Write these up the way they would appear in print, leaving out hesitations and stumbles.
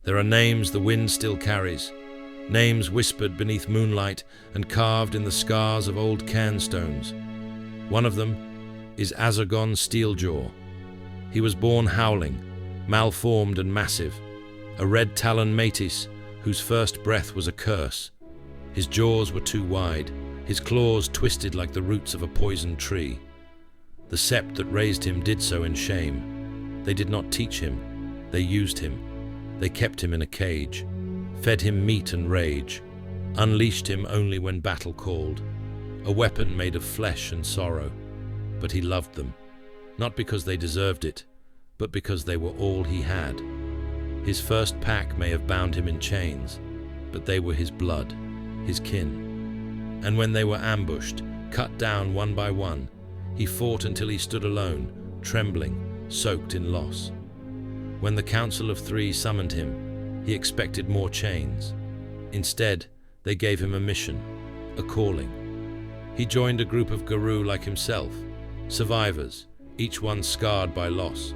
There are names the wind still carries, names whispered beneath moonlight and carved in the scars of old cairnstones. One of them is Azagon Steeljaw. He was born howling, malformed and massive, a red talon metis whose first breath was a curse. His jaws were too wide, his claws twisted like the roots of a poisoned tree. The sept that raised him did so in shame. They did not teach him, they used him. They kept him in a cage, fed him meat and rage, unleashed him only when battle called, a weapon made of flesh and sorrow. But he loved them, not because they deserved it, but because they were all he had. His first pack may have bound him in chains, but they were his blood, his kin. And when they were ambushed, cut down one by one, he fought until he stood alone, trembling, soaked in loss. When the Council of Three summoned him, he expected more chains. Instead, they gave him a mission, a calling. He joined a group of Garou like himself, survivors, each one scarred by loss.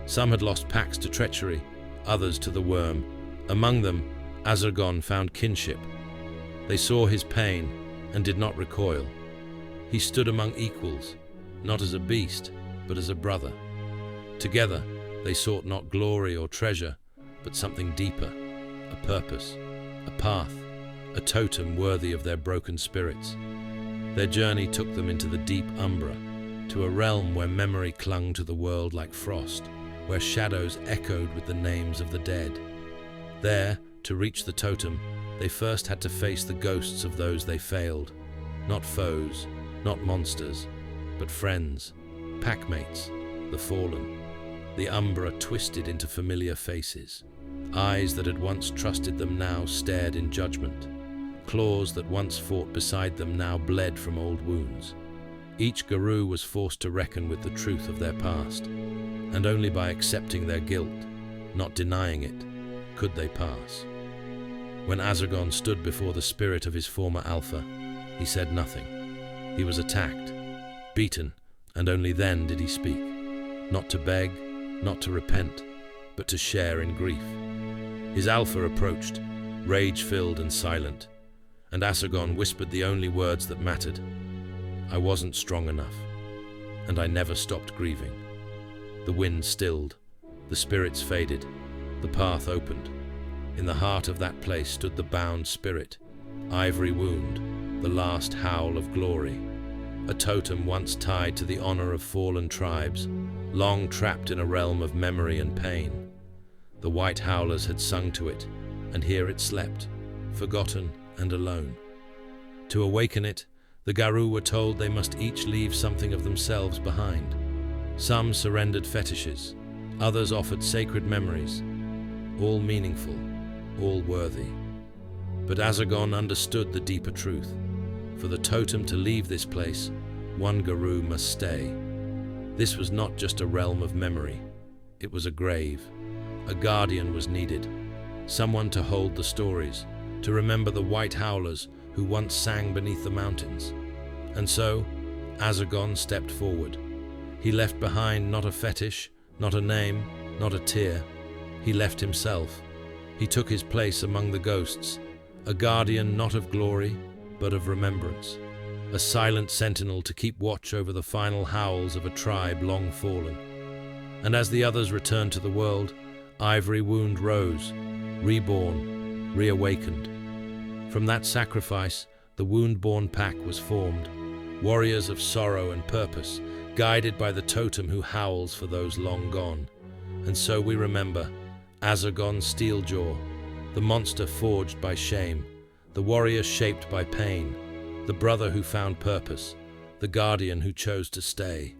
Some had lost packs to treachery, others to the worm. Among them, Azagon found kinship. They saw his pain and did not recoil. He stood among equals, not as a beast, but as a brother. Together, they sought not glory or treasure, but something deeper, a purpose, a path, a totem worthy of their broken spirits. Their journey took them into the deep umbra, to a realm where memory clung to the world like frost, where shadows echoed with the names of the dead. There, to reach the totem, they first had to face the ghosts of those they failed. Not foes, not monsters, but friends, packmates, the fallen. The umbra twisted into familiar faces. Eyes that had once trusted them now stared in judgment. Claws that once fought beside them now bled from old wounds. Each Garou was forced to reckon with the truth of their past, and only by accepting their guilt, not denying it, could they pass. When Azagon stood before the spirit of his former alpha, he said nothing. He was attacked, beaten, and only then did he speak. Not to beg, not to repent, but to share in grief. His alpha approached, rage-filled and silent, and Azagon whispered the only words that mattered. I wasn't strong enough, and I never stopped grieving. The wind stilled, the spirits faded, the path opened. In the heart of that place stood the bound spirit, Ivory Wound, the last howl of glory, a totem once tied to the honor of fallen tribes, long trapped in a realm of memory and pain. The white howlers had sung to it, and here it slept, forgotten and alone. To awaken it, the Garou were told they must each leave something of themselves behind. Some surrendered fetishes, others offered sacred memories, all meaningful, all worthy. But Azagon understood the deeper truth. For the totem to leave this place, one Garou must stay. This was not just a realm of memory, it was a grave. A guardian was needed, someone to hold the stories, to remember the white howlers who once sang beneath the mountains. And so, Azagon stepped forward. He left behind not a fetish, not a name, not a tear. He left himself. He took his place among the ghosts, a guardian not of glory, but of remembrance, a silent sentinel to keep watch over the final howls of a tribe long fallen. And as the others returned to the world, Ivory Wound rose, reborn, reawakened. From that sacrifice, the Woundborn Pack was formed, warriors of sorrow and purpose, guided by the totem who howls for those long gone. And so we remember Azagon Steeljaw, the monster forged by shame, the warrior shaped by pain, the brother who found purpose, the guardian who chose to stay.